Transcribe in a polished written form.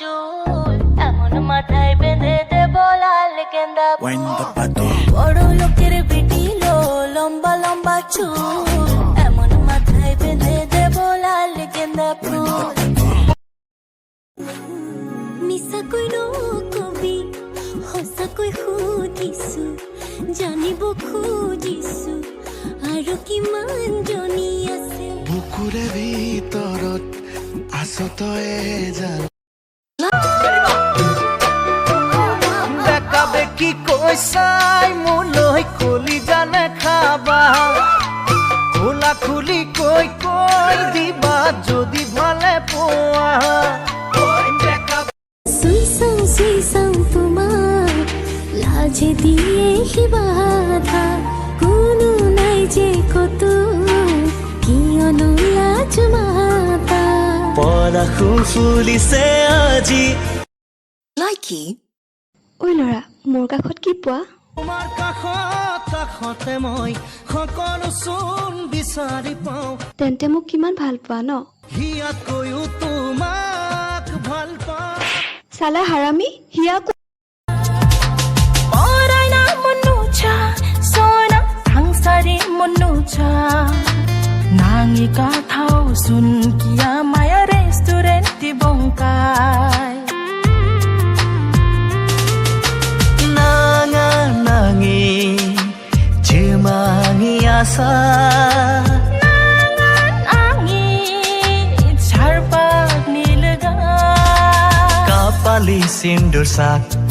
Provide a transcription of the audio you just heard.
চুল এমন মাথায় বেঁধে দেব লাল গেন্দা বড় লোকের বেটিলো লম্বা লম্বা চুল এমন মাথায় বেঁধে দেব লাল গেন্দা ফুল মিছাকৈ নকবি সঁচাকৈ সুধিছো জানিব খুজিছো আৰু কিমান জনী আছে বুকুৰে ভিতৰত আছ তই জান দেখাবে কি কৈছাই মোলৈ খুলি জানে খাবা খোলা খুলি কৈ কৈ দিবা যদি ভালে পোৱা শুই চাওঁ তোমাৰ লাজে দিয়ে সি বাধা কোনো নাই যে কতো কিয়নো লাজ মাতা পলাশু ফুলিছে আজি লাইকি ঐ ল'ৰা মোৰ কাষত কি পোৱা তোমাৰ কাষত কাষতে মই সকলো চোন বিচাৰি পাওঁ তেন্তে মোক কিমান ভাল পোৱা ন হিয়াতকৈও তোমাক ভাল পাওঁ চালা হাৰামি হিয়া Oray na manucha sona ang sari manucha Nangi ka thao sun kiya maya restaurant ti bongkai Nanga nangi jimangi asa Nangan angi charpak nilaga Kapali sindur sak